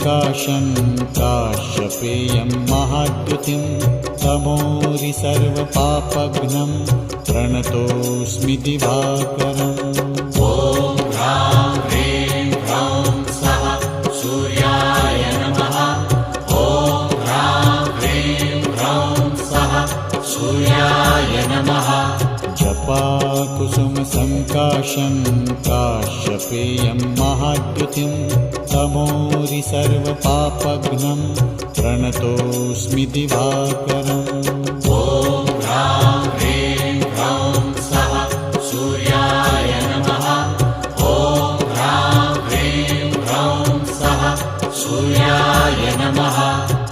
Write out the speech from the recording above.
सङ्काशं काश्यपेयं महाद्युतिं तमोरि सर्वपापघ्नं प्रणतोऽस्मि दिवाकरम्। ॐ ह्रां ह्रीं ह्रौं स्वः सूर्याय नमः। ॐ ह्रां ह्रीं ह्रौं स्वः सूर्याय नमः। जपाकुसुमसङ्काशं काश्यपेयं महाद्युतिं तमोरि सर्वपापघ्नं प्रणतोऽस्मि दिवाकरम्।